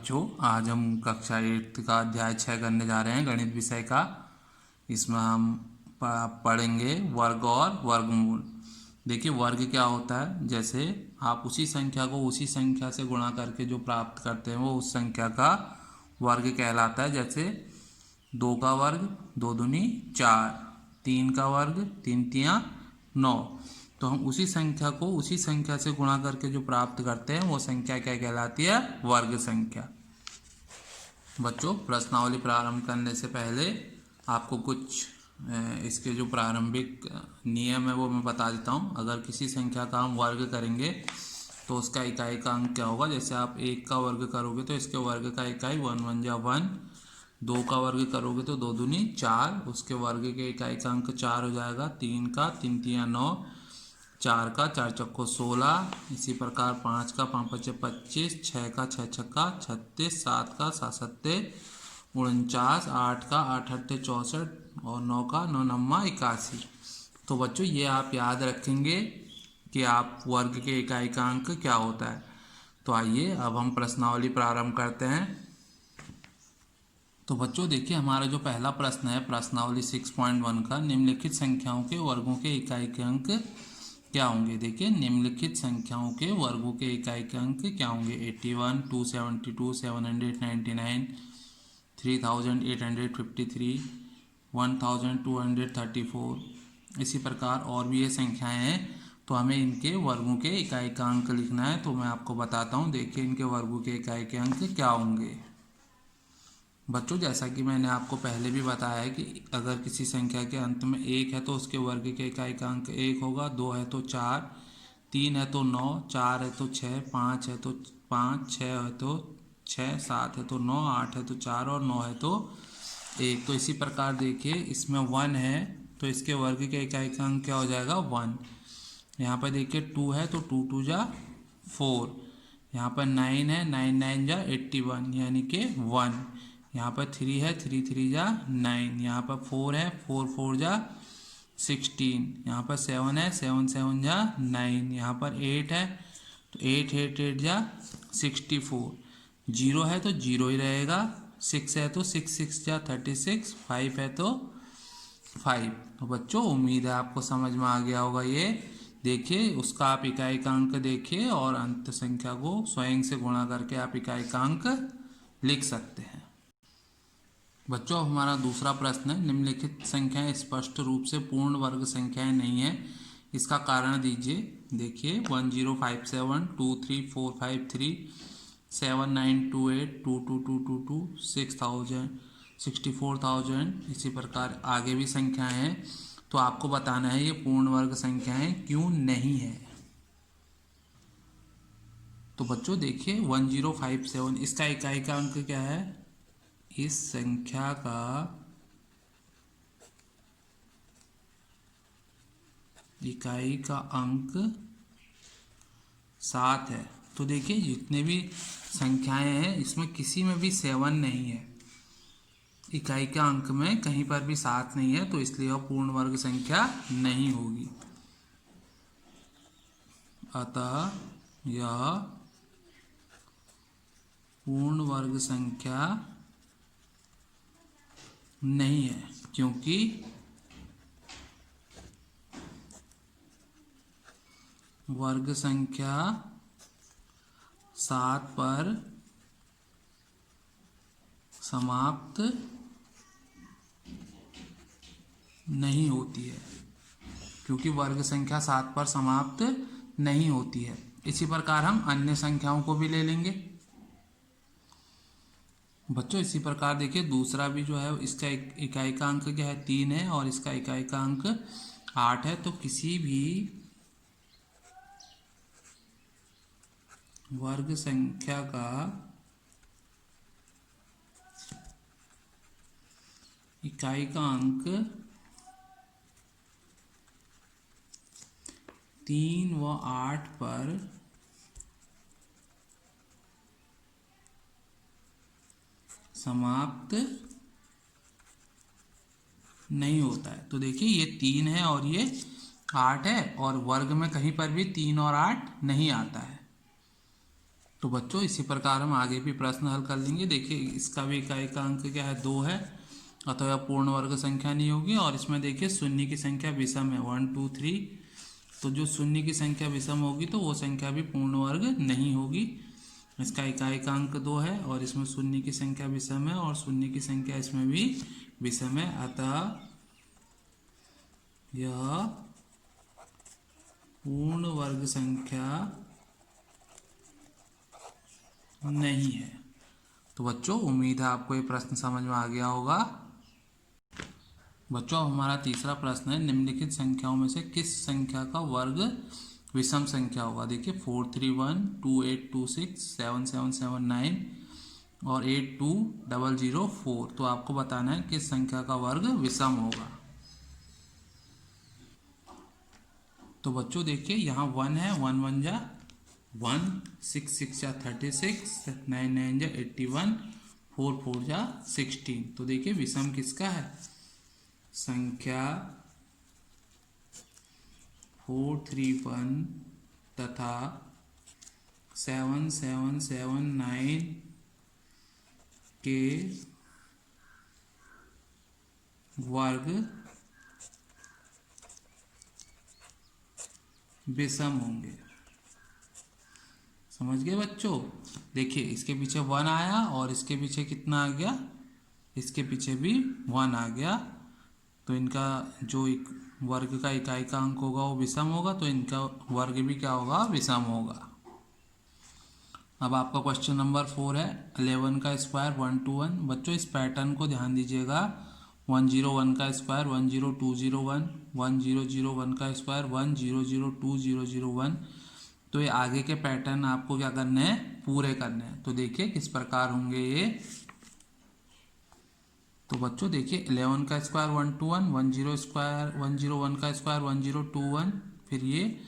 बच्चों, आज हम कक्षा 8 का अध्याय 6 करने जा रहे हैं, गणित विषय का। इसमें हम पढ़ेंगे वर्ग और वर्गमूल। देखिए, वर्ग क्या होता है। जैसे आप उसी संख्या को उसी संख्या से गुणा करके जो प्राप्त करते हैं वो उस संख्या का वर्ग कहलाता है। जैसे 2 का वर्ग 2 दूनी 4, 3 का वर्ग 3 तियां 9। तो हम उसी संख्या को उसी संख्या से गुणा करके जो प्राप्त करते हैं वो संख्या क्या कहलाती है? वर्ग संख्या। बच्चों, प्रश्नावली प्रारंभ करने से पहले आपको कुछ इसके जो प्रारंभिक नियम है वो मैं बता देता हूँ। अगर किसी संख्या का हम वर्ग करेंगे तो उसका इकाई का अंक क्या होगा। जैसे आप 1 का वर्ग करोगे तो इसके वर्ग का इकाई 1 1 जा 1। 2 का वर्ग करोगे तो 2 दूनी 4, उसके वर्ग के इकाई का अंक 4 हो जाएगा। 3 का 3 तियां 9, 4 का 4 चक्को 16। इसी प्रकार 5 का 5 पचे 25, 6 का 6 छक्का 36, 7 का 7 सत्ते 49, 8 का 8 अट्ठे 64 और 9 का 9 नम्मा 81। तो बच्चों, ये आप याद रखेंगे कि आप वर्ग के इकाई का अंक क्या होता है। तो आइए अब हम प्रश्नावली प्रारंभ करते हैं। तो बच्चों देखिए, हमारा जो पहला प्रश्न है प्रश्नावली 6.1 का, निम्नलिखित संख्याओं के वर्गों के इकाई के अंक क्या होंगे। देखिए, निम्नलिखित संख्याओं के वर्गों के इकाई के अंक क्या होंगे। 81, 272, 799, 3853, 1234। इसी प्रकार और भी ये संख्याएं हैं, तो हमें इनके वर्गों के इकाई का अंक लिखना है। तो मैं आपको बताता हूँ। देखिए, इनके वर्गों के इकाई के अंक क्या होंगे। बच्चों, जैसा कि मैंने आपको पहले भी बताया है कि अगर किसी संख्या के अंत में 1 है तो उसके वर्ग के इकाई का अंक 1 होगा। 2 है तो 4, 3 है तो 9, 4 है तो 6, 5 है तो 5, 6 है तो 6, 7 है तो 9, 8 है तो 4 और 9 है तो 1। तो इसी प्रकार देखिए, इसमें 1 है तो इसके वर्ग के इकाई का अंक क्या हो जाएगा? 1। यहाँ पर देखिए 2 है तो 2 2 जा 4। यहाँ पर 9 है, 9 9 जा 81 यानी कि 1। यहाँ पर 3 है, 3 3 जा 9। यहाँ पर 4 है, 4 4 जा 16। यहाँ पर 7 है, 7 7 जा 9। यहाँ पर 8 है तो 8 8 8 जा 64। 0 है तो 0 ही रहेगा। 6 है तो 6 6 जा 36। 5 है तो 5। तो बच्चों, उम्मीद है आपको समझ में आ गया होगा। ये देखिए, उसका आप इकाई का अंक देखिए और अंत संख्या को स्वयं से गुणा करके आप इकाई का अंक लिख सकते हैं। बच्चों, हमारा दूसरा प्रश्न है, निम्नलिखित संख्याएं स्पष्ट रूप से पूर्ण वर्ग संख्याएं नहीं है, इसका कारण दीजिए। देखिए, 1057, 23453, 7928, 22222, 6000, 64,000। इसी प्रकार आगे भी संख्याएं हैं, तो आपको बताना है ये पूर्ण वर्ग संख्याएं क्यों नहीं है। तो बच्चों देखिए, 1057 इसका इकाई का अंक क्या है? इस संख्या का इकाई का अंक 7 है। तो देखिए, जितने भी संख्याएं हैं इसमें किसी में भी 7 नहीं है। इकाई के अंक में कहीं पर भी 7 नहीं है, तो इसलिए वह पूर्ण वर्ग संख्या नहीं होगी। अतः यह पूर्ण वर्ग संख्या नहीं है, क्योंकि वर्ग संख्या 7 पर समाप्त नहीं होती है, क्योंकि वर्ग संख्या 7 पर समाप्त नहीं होती है। इसी प्रकार हम अन्य संख्याओं को भी ले लेंगे। बच्चों, इसी प्रकार देखिए, दूसरा भी जो है इसका इकाई का अंक क्या है? 3 है और इसका इकाई का अंक 8 है। तो किसी भी वर्ग संख्या का इकाई का अंक 3 व 8 पर समाप्त नहीं होता है। तो देखिए, ये 3 है और ये 8 है और वर्ग में कहीं पर भी 3 और 8 नहीं आता है। तो बच्चों इसी प्रकार हम आगे भी प्रश्न हल कर लेंगे। देखिए इसका भी इकाई का अंक क्या है, 2 है, अतः पूर्ण वर्ग संख्या नहीं होगी। और इसमें देखिए शून्य की संख्या विषम है 1 2 3, तो जो शून्य की संख्या विषम होगी तो वो संख्या भी पूर्ण वर्ग नहीं होगी। इसका इकाई का अंक 2 है और इसमें शून्य की संख्या विषम है और शून्य की संख्या इसमें भी विषम है, अतः यह पूर्ण वर्ग संख्या नहीं है। तो बच्चों उम्मीद है आपको ये प्रश्न समझ में आ गया होगा। बच्चों हमारा तीसरा प्रश्न है, निम्नलिखित संख्याओं में से किस संख्या का वर्ग विषम संख्या होगा। देखिए 431 2826 7779 और 82004, तो आपको बताना है किस संख्या का वर्ग विषम होगा। तो बच्चों देखिए यहाँ 1 है, 1 1 जा 1, 6 6 जा 36, 9 9 जा 81, 4 4 जा 16। तो देखिए विषम किसका है, संख्या 431 तथा 7779 के वर्ग विषम होंगे। समझ गए बच्चों। देखिए इसके पीछे 1 आया और इसके पीछे कितना आ गया, इसके पीछे भी 1 आ गया, तो इनका जो वर्ग का इकाई का अंक होगा वो विषम होगा, तो इनका वर्ग भी क्या होगा, विषम होगा। अब आपका क्वेश्चन नंबर 4 है, 11 का स्क्वायर 121। बच्चों इस पैटर्न को ध्यान दीजिएगा, 101 का स्क्वायर 10201, 1001 का स्क्वायर 100201। तो ये आगे के पैटर्न आपको क्या करने हैं, पूरे करने हैं। तो देखिए किस प्रकार होंगे ये। तो बच्चों देखिए 11 का स्क्वायर 121, 101 का स्क्वायर 1021, फिर ये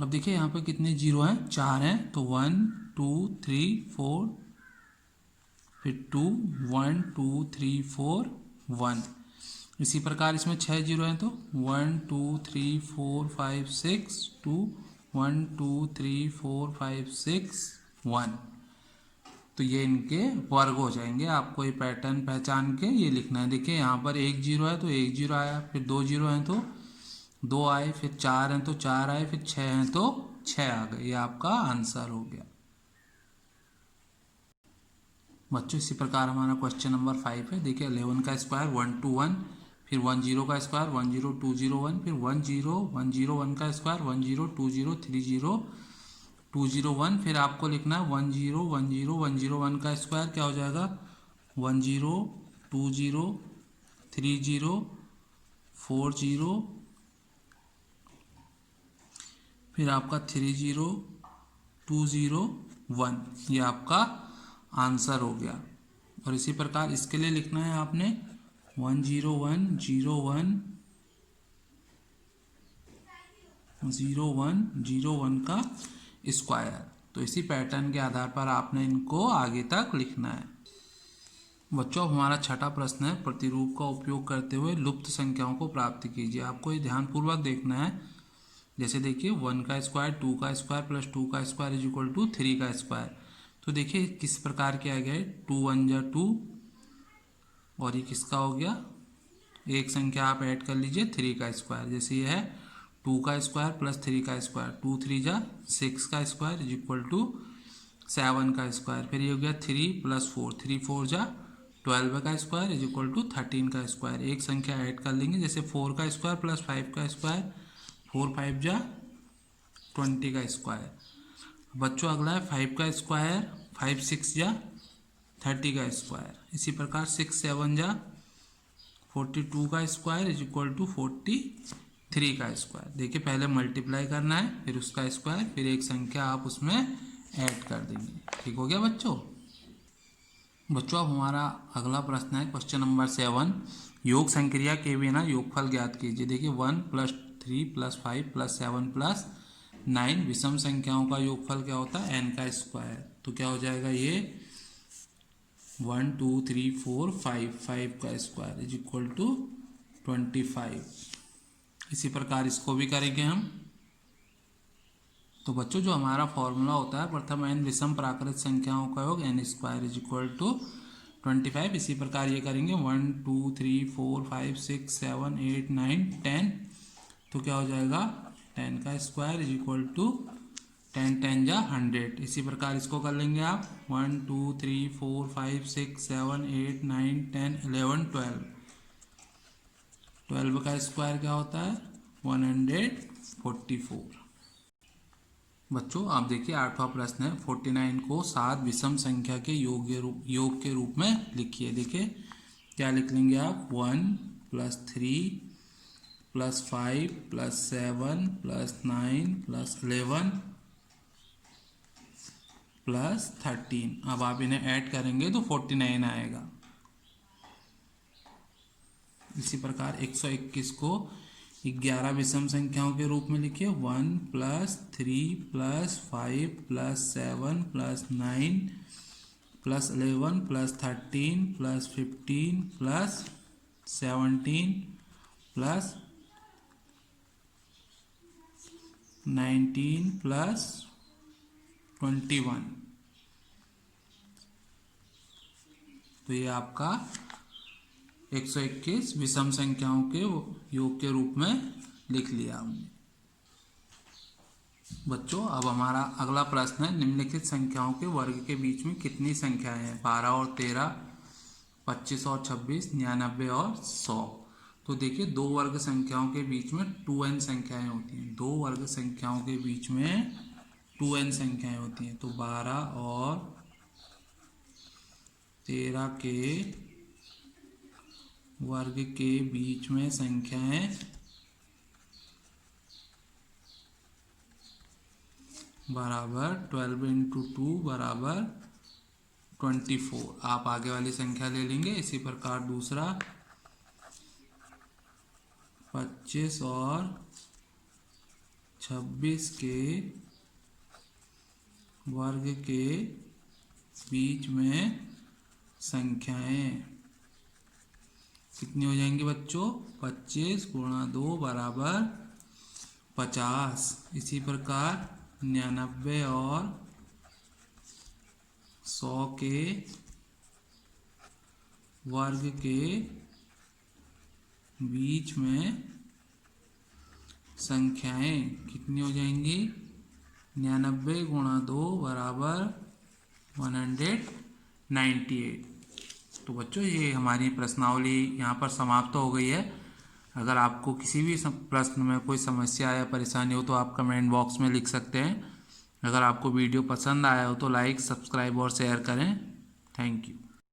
अब देखिए यहाँ पे कितने जीरो हैं, 4 हैं, तो 1 2 3 4, फिर 2 1 2 3 4 1। इसी प्रकार इसमें 6 जीरो हैं, तो 1 2 3 4 5 6 2, 1 2 3 4 5 6 1। तो ये इनके वर्ग हो जाएंगे। आपको ये पैटर्न पहचान के ये लिखना है। देखिए यहाँ पर 1 जीरो है तो 1 जीरो आया, फिर 2 जीरो हैं तो 2 आए, फिर 4 हैं तो 4 आए, फिर 6 हैं तो 6 आ गए। ये आपका आंसर हो गया। बच्चों इसी प्रकार हमारा क्वेश्चन नंबर 5 है। देखिए 11 का स्क्वायर 121, फिर 10 का स्क्वायर 10201, फिर 101 का स्क्वायर 102030201। फिर आपको लिखना है 10101 का स्क्वायर क्या हो जाएगा, 10203040, फिर आपका 30201। ये आपका आंसर हो गया। और इसी प्रकार इसके लिए लिखना है आपने 10101 का स्क्वायर। तो इसी पैटर्न के आधार पर आपने इनको आगे तक लिखना है। बच्चों हमारा छठा प्रश्न है, प्रतिरूप का उपयोग करते हुए लुप्त संख्याओं को प्राप्त कीजिए। आपको ये ध्यानपूर्वक देखना है। जैसे देखिए 1 का स्क्वायर 2 का स्क्वायर प्लस 2 का स्क्वायर इज इक्वल टू 3 का स्क्वायर। तो देखिए किस प्रकार किया गया है, 2 1 जा 2 और ये किसका हो गया, एक संख्या आप ऐड कर लीजिए 3 का स्क्वायर। जैसे ये है 2 का स्क्वायर प्लस 3 का स्क्वायर, 2 3 जा 6 का स्क्वायर इज इक्वल टू 7 का स्क्वायर। फिर ये हो गया 3 प्लस 4, 3 4 जा 12 का स्क्वायर इज इक्वल टू 13 का स्क्वायर। एक संख्या ऐड कर लेंगे, जैसे 4 का स्क्वायर प्लस 5 का स्क्वायर, 4 5 जा 20 का स्क्वायर। बच्चों अगला है 5 का स्क्वायर, 5 6 जा 30 का स्क्वायर। इसी प्रकार 6 7 जा 42 का स्क्वायर इज इक्वल टू 43 का स्क्वायर। देखिए पहले मल्टीप्लाई करना है, फिर उसका स्क्वायर, फिर एक संख्या आप उसमें ऐड कर देंगे। ठीक हो गया बच्चों। अब हमारा अगला प्रश्न है क्वेश्चन नंबर 7, योग संक्रिया के बिना योगफल ज्ञात कीजिए। देखिए 1 + 3 + 5 + 7 + 9 विषम संख्याओं का योगफल क्या होता है, n का स्क्वायर। तो क्या हो जाएगा ये 1 2 3 4 5 का स्क्वायर इज इक्वल टू 25। इसी प्रकार इसको भी करेंगे हम। तो बच्चों जो हमारा फॉर्मूला होता है प्रथम n विषम प्राकृत संख्याओं का योग n square is equal to 25। इसी प्रकार ये करेंगे 1 2 3 4 5 6 7 8 9 10। तो क्या हो जाएगा 10 का स्क्वायर इज इक्वल टू 10 10 जा 100। इसी प्रकार इसको कर लेंगे आप 1 2 3 4 5 6 7 8 9 10 11 12। 12 का स्क्वायर क्या होता है 144। बच्चों आप देखिए 8वां प्रश्न है 49 को 7 विषम संख्या के योग के रूप में लिखिए। देखिए क्या लिख लेंगे आप 1 + 3 + 5 + 7 + 9 + 11 + 13। अब आप इन्हें ऐड करेंगे तो 49 आएगा। इसी प्रकार 121 को 11 विषम संख्याओं के रूप में लिखिए 1 + 3 + 5 + 7 + 9 + 11 + 13 + 15 + 17 + 19 + 21। तो ये आपका 121 विषम संख्याओं के योग के रूप में लिख लिया हमने। बच्चों अब हमारा अगला प्रश्न है निम्नलिखित संख्याओं के वर्ग के बीच में कितनी संख्याएं हैं 12 और 13, 25 और 26, 99 और 100। तो देखिए दो वर्ग संख्याओं के बीच में 2n संख्याएं होती हैं। दो वर्ग संख्याओं के बीच में 2n संख्याएं होती हैं। तो 12 और 13 के वर्ग के बीच में संख्याएं बराबर 12 × 2 बराबर 24। आप आगे वाली संख्या ले लेंगे। इसी प्रकार दूसरा 25 और 26 के वर्ग के बीच में संख्याएं कितनी हो जाएंगी बच्चों 25 × 2 बराबर 50। इसी प्रकार 99 और 100 के वर्ग के बीच में संख्याएं कितनी हो जाएंगी 99 × 2 बराबर 198। तो बच्चों ये हमारी प्रश्नावली यहाँ पर समाप्त हो गई है। अगर आपको किसी भी प्रश्न में कोई समस्या या परेशानी हो तो आप कमेंट बॉक्स में लिख सकते हैं। अगर आपको वीडियो पसंद आया हो तो लाइक, सब्सक्राइब और शेयर करें। Thank you.